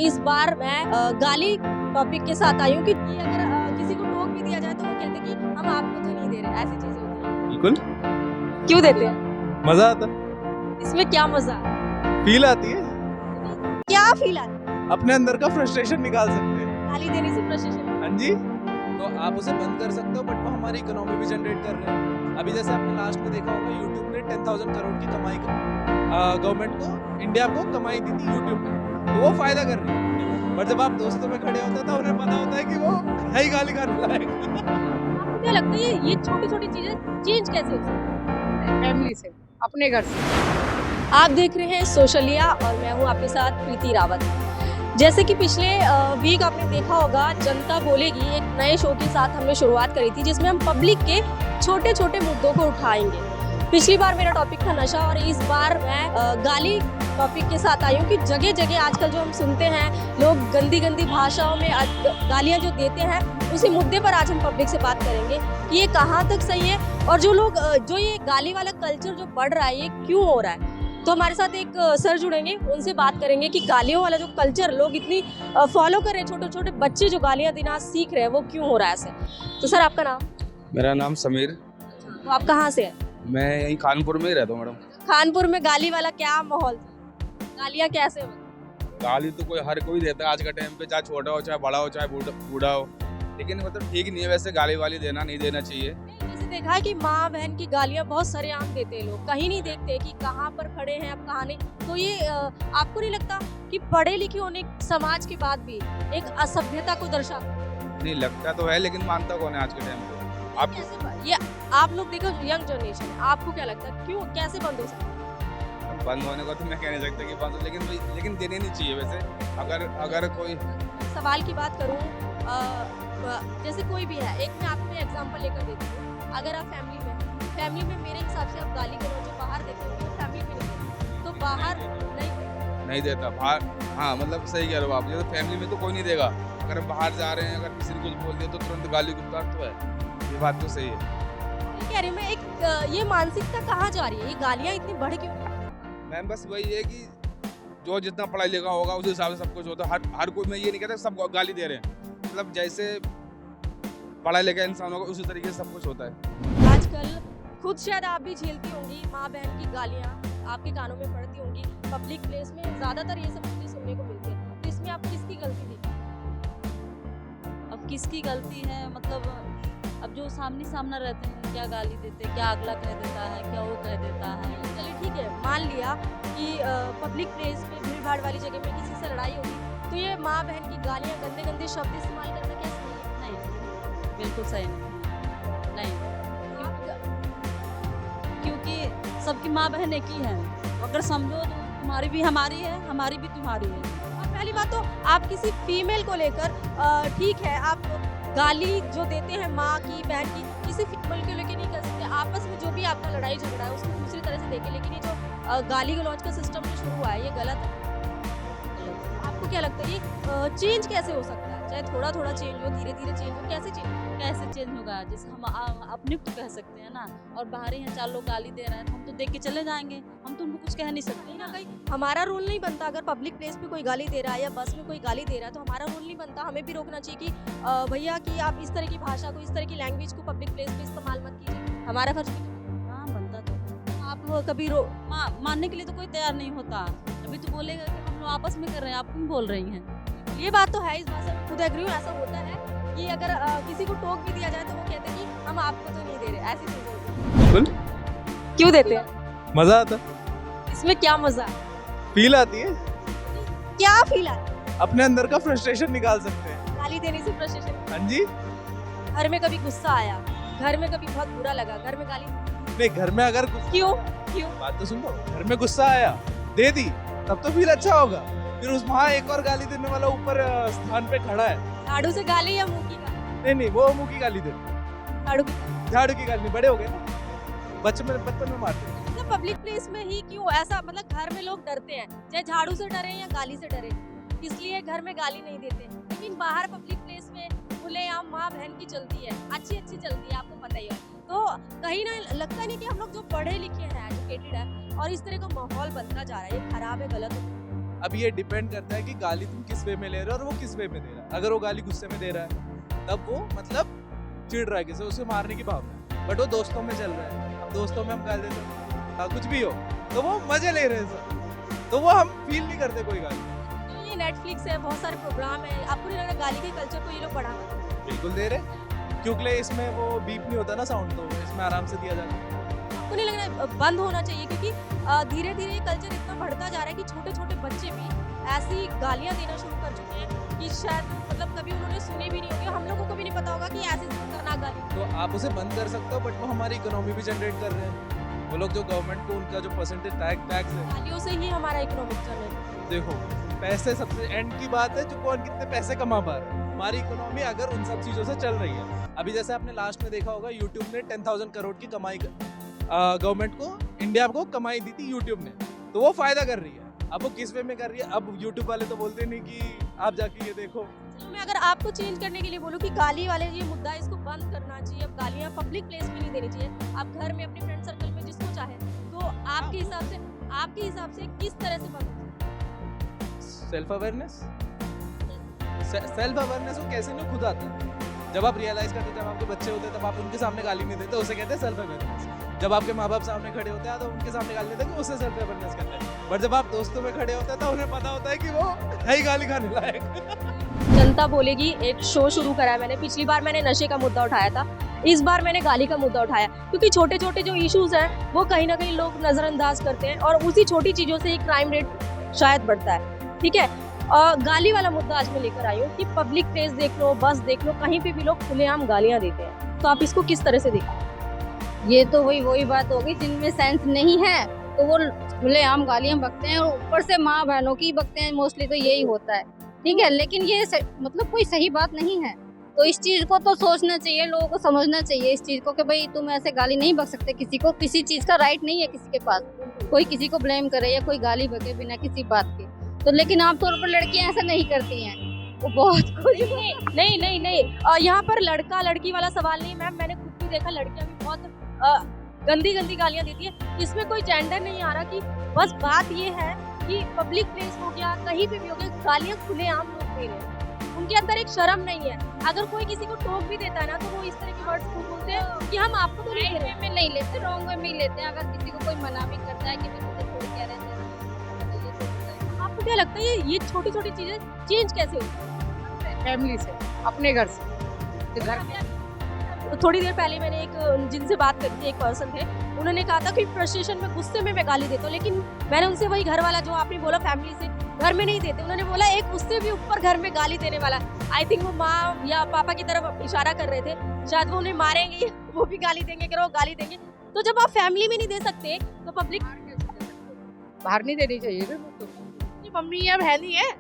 इस बार मैं गाली टॉपिक के साथ आई हूँ कि अगर किसी को टोक भी दिया जाए तो वो कहते हैं कि हम आपको तो नहीं दे रहे, ऐसी चीजें होती हैं। बिल्कुल क्यों देते हैं? मजा आता, इसमें क्या मजा है? फील आती है, क्या फील आता है? अपने अंदर का फ्रस्ट्रेशन निकाल सकते हैं। गाली देने से फ्रस्ट्रेशन? हाँ जी, तो आप उसे बंद कर सकते हो, बट वो हमारी इकोनॉमी भी जनरेट कर रहे हैं। अभी जैसे आपने लास्ट में देखा होगा, यूट्यूब ने 10,000 करोड़ की कमाई गवर्नमेंट को, इंडिया को कमाई दी थी यूट्यूब ने, तो वो फायदा कर रही है। पर जब आप दोस्तों में खड़े होते हैं तो उन्हें पता होता है कि वो है ही गाली खाने लायक। आपको क्या लगता है ये छोटी छोटी चीजें चेंज कैसे हो सकती है? फैमिली से, अपने घर से। आप देख रहे हैं सोशलिया और मैं हूं आपके साथ प्रीति रावत। जैसे कि पिछले वीक आपने देखा होगा जनता बोलेगी एक नए शो के साथ हमने शुरुआत करी थी जिसमें हम पब्लिक के छोटे छोटे मुद्दों को उठाएंगे। पिछली बार मेरा टॉपिक था नशा और इस बार मैं गाली टॉपिक के साथ आई हूँ कि जगह जगह आजकल जो हम सुनते हैं लोग गंदी गंदी भाषाओं में गालियाँ जो देते हैं, उसी मुद्दे पर आज हम पब्लिक से बात करेंगे कि ये कहाँ तक सही है और जो लोग जो ये गाली वाला कल्चर जो बढ़ रहा है ये क्यों हो रहा है। तो हमारे साथ एक सर जुड़ेंगे, उनसे बात करेंगे कि गालियों वाला जो कल्चर लोग इतनी फॉलो कर रहे हैं, छोटे छोटे बच्चे जो गालियां देना सीख रहे हैं वो क्यों हो रहा है ऐसे। तो सर आपका नाम? मेरा नाम समीर, तो आप कहाँ से हैं? मैं यहीं कानपुर में ही रहता हूँ मैडम। कानपुर में गाली वाला क्या माहौल था? गालियां कैसे होती? गाली तो कोई कोई देता है आज का टाइम पे, चाहे छोटा हो चाहे बड़ा हो चाहे बूढ़ा हो, लेकिन मतलब ठीक नहीं है वैसे गाली वाली देना नहीं देना चाहिए। जैसे देखा है कि माँ बहन की गालियां बहुत सरेआम देते हैं लोग, कहीं नहीं देखते कि कहाँ पर खड़े हैं अब कहाँ नहीं। तो ये आपको नहीं लगता कि पढ़े लिखे होने समाज के बाद भी एक असभ्यता को दर्शा? नहीं लगता तो है, लेकिन मानता कौन है आज के टाइम पे। आप ये आप लोग देखो यंग जनरेशन है, आपको क्या लगता है क्यों कैसे बंद हो सकता है? बंद होने को तो मैं कह नहीं सकता कि बंद हो, लेकिन देने नहीं चाहिए वैसे। अगर कोई सवाल की बात करूं, जैसे कोई भी है, एक मैं आपको एग्जांपल लेकर देती हूँ। अगर आप फैमिली में मेरे हिसाब से आप गाली करो जो बाहर देते हो फैमिली में नहीं देते, तो बाहर नहीं देता बाहर। हाँ मतलब सही कह रहे हो आप, जैसे फैमिली में तो कोई नहीं देगा, अगर हम बाहर जा रहे हैं अगर किसी ने कुछ बोल दिया तो तुरंत गाली गुप्तार तो है, ये बात तो सही है। कह रही हूँ मैं एक ये मानसिकता कहाँ जा रही है, ये गालियाँ इतनी बढ़ क्यों? मैम बस वही है कि जो जितना पढ़ाई लिखा होगा उस हिसाब से सब कुछ होता है। हर कोई, मैं ये नहीं कहता सब गाली दे रहे हैं, मतलब जैसे पढ़ा लिखा इंसान होगा उसी तरीके से सब कुछ होता है। आजकल खुद शायद आप भी झेलती होंगी माँ बहन की गालियाँ, आपके कानों में पड़ती होंगी पब्लिक प्लेस में, ज्यादातर ये सब चीजें सुनने को मिलती है। तो इसमें आप किसकी गलती थी? अब किसकी गलती है मतलब, अब जो सामना रहते हैं क्या गाली देते हैं, क्या अगला कह देता है, क्या वो कह देता है। चलिए ठीक है, मान लिया कि पब्लिक प्लेस में भीड़ भाड़ वाली जगह में किसी से लड़ाई होगी तो ये माँ बहन की गालियाँ गंदे गंदे शब्द इस्तेमाल करना क्या सही है? नहीं, बिल्कुल सही नहीं। क्योंकि सबकी माँ बहन एक ही है, अगर समझो तो तुम्हारी भी हमारी है, हमारी भी तुम्हारी है। और पहली बात तो आप किसी फीमेल को लेकर ठीक है, आप गाली जो देते हैं माँ की बहन की किसी फीमेल को लेकर नहीं कर सकते। आपस में जो भी आपका लड़ाई झगड़ा है उसको दूसरी तरह से देखें, लेकिन ये जो गाली गलौज का सिस्टम जो शुरू हुआ है ये गलत है। आपको क्या लगता है ये चेंज कैसे हो सकता है? चाहे थोड़ा थोड़ा चेंज हो, धीरे धीरे चेंज हो, कैसे चेंज होगा? जैसे हम अपने को तो कह सकते हैं ना, और बाहर ही हैं 4 लोग गाली दे रहे हैं तो हम तो देख के चले जाएंगे, हम तो उनको कुछ कह नहीं सकते ना। कहीं हमारा रोल नहीं बनता, अगर पब्लिक प्लेस पे कोई गाली दे रहा है या बस में कोई गाली दे रहा है तो हमारा रोल नहीं बनता, हमें भी रोकना चाहिए कि भैया कि आप इस तरह की भाषा को, इस तरह की लैंग्वेज को पब्लिक प्लेस पे इस्तेमाल मत कीजिए। हमारा फर्ज भी हाँ बनता तो। आप कभी मानने के लिए तो कोई तैयार नहीं होता, अभी तो बोलेगा कि हम लोग आपस में कर रहे हैं, आप क्यों बोल रही हैं। ये बात तो है, इस बात से मैं खुद एग्री हूँ। ऐसा होता है कि अगर किसी को टोक भी दिया जाए तो वो कहते हैं कि हम आपको तो नहीं दे रहे, ऐसी चीजें होती हैं। बिल्कुल क्यों देते हैं? मजा आता, इसमें क्या मजा है? फील आती है, क्या फील आता है? अपने अंदर का फ्रस्ट्रेशन निकाल सकते हैं। गाली देने से फ्रस्ट्रेशन? हाँ जी, घर में कभी गुस्सा आया, घर में कभी बहुत बुरा लगा, घर में गाली? नहीं घर में अगर क्यों बात तो सुन लो, घर में गुस्सा आया दे दी तब तो फील अच्छा होगा, फिर उस वहाँ एक और गाली देने वाला ऊपर स्थान पे खड़ा है। झाड़ू से गाली या मुंह की गाली? नहीं वो मुंह की गाली देते, झाड़ू की गाली नहीं, बड़े हो गए ना, बचपन में मारते। मतलब पब्लिक प्लेस में ही क्यों ऐसा, मतलब घर में लोग डरते हैं, चाहे झाड़ू से डरे या गाली से डरे, इसलिए घर में गाली नहीं देते, लेकिन बाहर पब्लिक प्लेस में खुलेआम माँ बहन की चलती है, अच्छी चलती है, आपको पता ही है। तो कहीं ना लगता नहीं कि हम लोग जो पढ़े लिखे हैं, एजुकेटेड है और इस तरह का माहौल बनता जा रहा है, ये खराब है, गलत है। अब ये डिपेंड करता है कि गाली तुम किस वे में ले रहे हो और वो किस वे में दे रहा है। अगर वो गाली गुस्से में दे रहा है तब वो मतलब चिढ़ रहा है किसी, उसे मारने की भावना है। बट वो दोस्तों में चल रहा है, अब दोस्तों में हम गाली देते हैं कुछ भी हो तो वो मजे ले रहे हैं सब, तो वो हम फील नहीं करते कोई गाली। ये नेटफ्लिक्स है, बहुत सारे प्रोग्राम है, आपको नहीं लग रहा गाली के कल्चर को ये लोग बढ़ावा दे रहे हैं? बिल्कुल दे रहे, क्योंकि इसमें वो बीप नहीं होता ना साउंड, तो इसमें आराम से दिया जाता है। आपको नहीं लग रहा है बंद होना चाहिए? क्योंकि धीरे धीरे ये कल्चर इतना बढ़ता जा रहा है कि छोटे छोटे बच्चे भी ऐसी गालियां देना शुरू कर चुके हैं कि शायद मतलब कभी उन्होंने सुने भी नहीं होंगे, हम लोगों को भी नहीं पता होगा कि ऐसी खतरनाक गाली। तो आप उसे बंद कर सकते हो, बट वो हमारी इकोनॉमी भी जनरेट कर रहे हैं। वो लोग जो गवर्नमेंट को उनका जो परसेंटेज टैक्स है, गालियों से ही हमारा इकोनॉमिक चल रहा है। देखो पैसे सबसे एंड की बात है, जो कौन कितने पैसे कमा पा रहा है। हमारी इकोनॉमी अगर उन सब चीज़ों से चल रही है, अभी जैसे आपने लास्ट में देखा होगा यूट्यूब ने 10,000 करोड़ की कमाई गवर्नमेंट को, इंडिया को कमाई दी थी यूट्यूब ने, तो वो फायदा कर रही है। अब वो किस वे में कर रही है, अब यूट्यूब वाले तो बोलते नहीं कि आप जाके ये देखो। चलो मैं अगर आपको चेंज करने के लिए बोलूँ कि गाली वाले ये मुद्दा है, इसको बंद करना चाहिए, अब गालियाँ पब्लिक प्लेस में नहीं देनी चाहिए, आप घर में अपने फ्रेंड सर्कल में जिसको चाहे, तो आपके हिसाब से किस तरह से बंद? सेल्फ अवेयरनेस वो कैसे नहीं खुद आता है। जब आप रियलाइज करते, जब आपके बच्चे होते हैं तब आप उनके सामने गाली नहीं देते, उसे कहते हैं सेल्फ अवेयरनेस। जब आपके माँ बाप सामने खड़े होते हैं तो उनके सामने गाली देते हैं, उसे सेल्फ अवेयरनेस कहते हैं। बट जब आप दोस्तों में खड़े होते हैं तो उन्हें पता होता है कि वो है ही गाली खाने लायक। जनता बोलेगी एक शो शुरू करा है मैंने, पिछली बार मैंने नशे का मुद्दा उठाया था, इस बार मैंने गाली का मुद्दा उठाया, क्योंकि छोटे छोटे जो इश्यूज हैं वो कहीं ना कहीं लोग नजरअंदाज करते हैं और उसी छोटी चीजों से ही क्राइम रेट शायद बढ़ता है। ठीक है, और गाली वाला मुद्दा आज मैं लेकर आई हूँ कि पब्लिक प्लेस देख लो, बस देख लो, कहीं पे भी लोग खुलेआम गालियां देते हैं, तो आप इसको किस तरह से देखते? ये तो वही बात होगी, जिनमें सेंस नहीं है तो वो खुलेआम गालियां बकते हैं और ऊपर से माँ बहनों की बकते हैं, मोस्टली तो यही होता है। ठीक है, लेकिन ये मतलब कोई सही बात नहीं है, तो इस चीज को तो सोचना चाहिए, लोगों को समझना चाहिए इस चीज को कि भाई तुम ऐसे गाली नहीं बक सकते, किसी को किसी चीज का राइट नहीं है किसी के पास, कोई किसी को ब्लेम करे या कोई गाली बके बिना किसी बात के। तो लेकिन आमतौर पर लड़कियां ऐसा नहीं करती हैं, वो बहुत कुछ नहीं यहाँ पर लड़का लड़की वाला सवाल नहीं मैम, मैंने खुद भी देखा लड़कियां भी बहुत गंदी गालियां देती है, इसमें कोई जेंडर नहीं आ रहा। कि बस बात ये है कि पब्लिक प्लेस हो गया, कहीं पे भी हो गया, गालियां खुलेआम लोग दे रहे हैं, उनके अंदर एक शर्म नहीं है। अगर कोई किसी को टोक भी देता है ना तो वो इस तरह के वर्ड्स बोलते हैं कि हम आपको तो राइट वे में नहीं लेते, रॉन्ग वे में ही लेते हैं। अगर किसी को कोई मना भी करता है कि मैं तुझे छोड़ के रहते हैं, आपको क्या लगता है ये छोटी छोटी चीजें चेंज कैसे होती फैमिली से, अपने घर से। घर है? थोड़ी देर पहले मैंने एक जिनसे बात करी थी, एक पर्सन थे, उन्होंने कहा था कि फ्रस्ट्रेशन में, गुस्से में मैं गाली देता हूँ, लेकिन मैंने उनसे वही घर वाला जो आपने बोला फैमिली से, घर में नहीं देते, उन्होंने बोला एक उससे भी ऊपर घर में गाली देने वाला। आई थिंक वो माँ या पापा की तरफ इशारा कर रहे थे, शायद वो उन्हें मारेंगे, वो भी गाली देंगे, कि वो गाली देंगे। तो जब आप फैमिली में नहीं दे सकते तो पब्लिक बाहर नहीं देनी चाहिए ना, तो मम्मी या बहन ही है।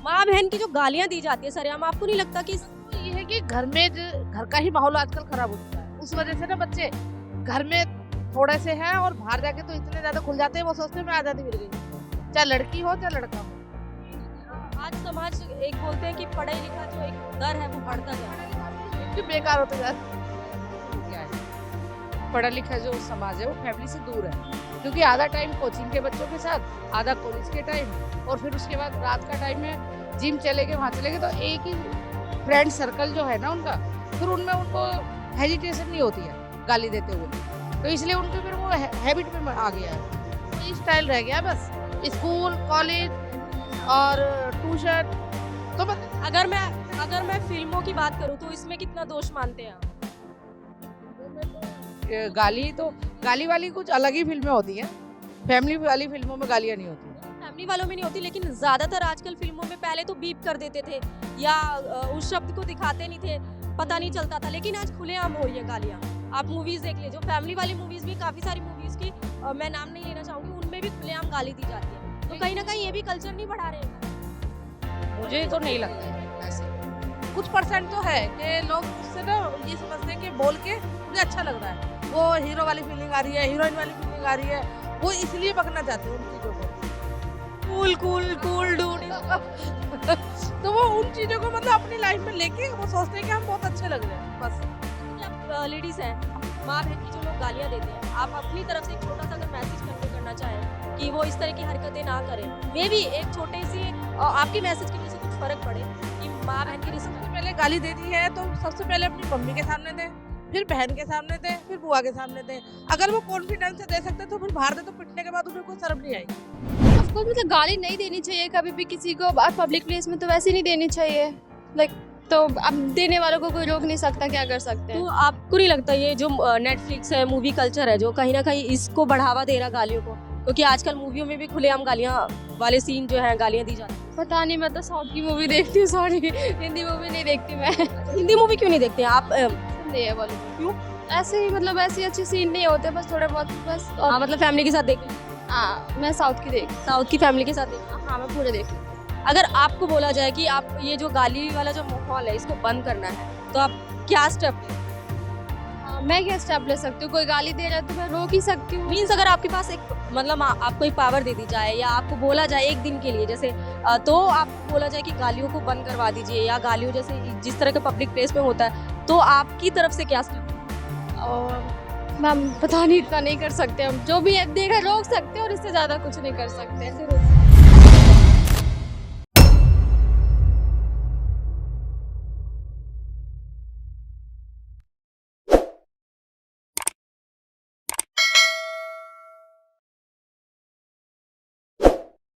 माँ बहन की जो गालियां दी जाती है सरेआम, आपको नहीं लगता कि तो ये है कि घर में घर का ही माहौल आजकल खराब हो चुका है, उस वजह से ना बच्चे घर में थोड़े से हैं और बाहर जाके तो इतने ज्यादा खुल जाते हैं, वो सोचते हैं मैं आज़ादी मिल गई, चाहे लड़की हो चाहे लड़का हो। आज समाज एक बोलते हैं कि पढ़ा लिखा जो एक दर है वो बढ़ता जा रहा है। कि बेकार होते जा क्या है, पढ़ा लिखा जो समाज है वो फैमिली से दूर है, क्योंकि आधा टाइम कोचिंग के बच्चों के साथ, आधा कॉलेज के टाइम, और फिर उसके बाद रात का टाइम में जिम चले गए, वहाँ चले गए, तो एक ही फ्रेंड सर्कल जो है ना उनका, फिर उनमें उनको हेजिटेशन नहीं होती है गाली देते हुए, तो इसलिए उनके फिर वो हैबिट में आ गया है, ये स्टाइल रह गया बस। स्कूल, कॉलेज और ट्यूशन, तो अगर मैं फिल्मों की बात करूं तो इसमें कितना दोष मानते हैं आप? गाली वाली कुछ अलग ही फिल्में होती हैं, फैमिली वाली फिल्मों में गालियाँ नहीं होती। फैमिली वालों में नहीं होती, लेकिन ज्यादातर आजकल फिल्मों में पहले तो बीप कर देते थे या उस शब्द को दिखाते नहीं थे, पता नहीं चलता था, लेकिन आज खुलेआम हो रही है गालियाँ। आप मूवीज देख लीजिए, फैमिली वाली मूवीज भी, काफी सारी मूवीज की मैं नाम नहीं लेना चाहूंगी, उनमें भी खुलेआम गाली दी जाती है, तो कहीं ना कहीं ये भी कल्चर नहीं बढ़ा रहे हैं। मुझे तो नहीं लगता है ऐसे, कुछ परसेंट तो है कि लोग उससे ना ये समझते हैं कि बोल के मुझे अच्छा लग रहा है, वो हीरो वाली फीलिंग आ रही है, हीरोइन वाली फीलिंग आ रही है, वो इसलिए पकड़ना चाहते हैं उन चीज़ों को, कूल डूड तो वो उन चीज़ों को मतलब अपनी लाइफ में लेके वो सोचते हैं कि हम बहुत अच्छे लग रहे हैं बस। मतलब लेडीज हैं, माँ बहन की जो लोग गालियाँ देते हैं, आप अपनी तरफ से एक छोटा सा अगर मैसेज कन्वे करना कहना चाहें कि वो इस तरह की हरकतें ना करें? मे भी एक छोटे से आपके मैसेज की वजह से कुछ फर्क पड़े कि माँ बहन के रिश्ते सबसे पहले गाली देती है तो सबसे पहले अपनी मम्मी के सामने दे, फिर बहन के सामने दे, फिर बुआ के सामने दे। अगर वो कॉन्फिडेंस से दे सकते तो फिर बाहर दे, तो पिटने के बाद उन्हें कोई शर्म नहीं आएगी। ऑफ कोर्स मतलब गाली नहीं देनी चाहिए कभी भी किसी को, पब्लिक प्लेस में तो वैसे नहीं देनी चाहिए। लाइक तो अब देने वालों को कोई रोक नहीं सकता, क्या कर सकते हैं। तो आपको नहीं लगता ये जो नेटफ्लिक्स है, मूवी कल्चर है, जो कहीं ना कहीं इसको बढ़ावा दे रहा गालियों को? क्योंकि आजकल मूवियों में भी खुलेआम गालियाँ वाले सीन जो है, गालियाँ दी जाती हैं। पता नहीं, मैं तो साउथ की मूवी देखती हूँ, सॉरी हिंदी मूवी नहीं देखती मैं। हिंदी मूवी क्यों नहीं देखते हैं आप? नहीं है बॉलीवुड। क्यों? ऐसे ही मतलब ऐसे अच्छे सीन नहीं होते, बस थोड़े बहुत बस। और हाँ, मतलब फैमिली के साथ देख, हाँ मैं साउथ की देख, साउथ की फैमिली के साथ देख। हाँ मैं पूरे देख। अगर आपको बोला जाए कि आप ये जो गाली वाला जो माहौल है इसको बंद करना है, तो आप क्या स्टेप? मैं क्या स्टेप ले सकती हूँ? कोई गाली दे रहा है तो मैं रोक ही सकती हूँ। मीन्स अगर आपके पास एक मतलब आपको एक पावर दे दी जाए या आपको बोला जाए एक दिन के लिए जैसे तो आपको बोला जाए कि गालियों को बंद करवा दीजिए, या गालियों जैसे जिस तरह का पब्लिक प्लेस में होता है, तो आपकी तरफ से क्या स्टेप? और मैम पता नहीं, इतना नहीं कर सकते हम। जो भी है देखा रोक सकते हैं और इससे ज़्यादा कुछ नहीं कर सकते।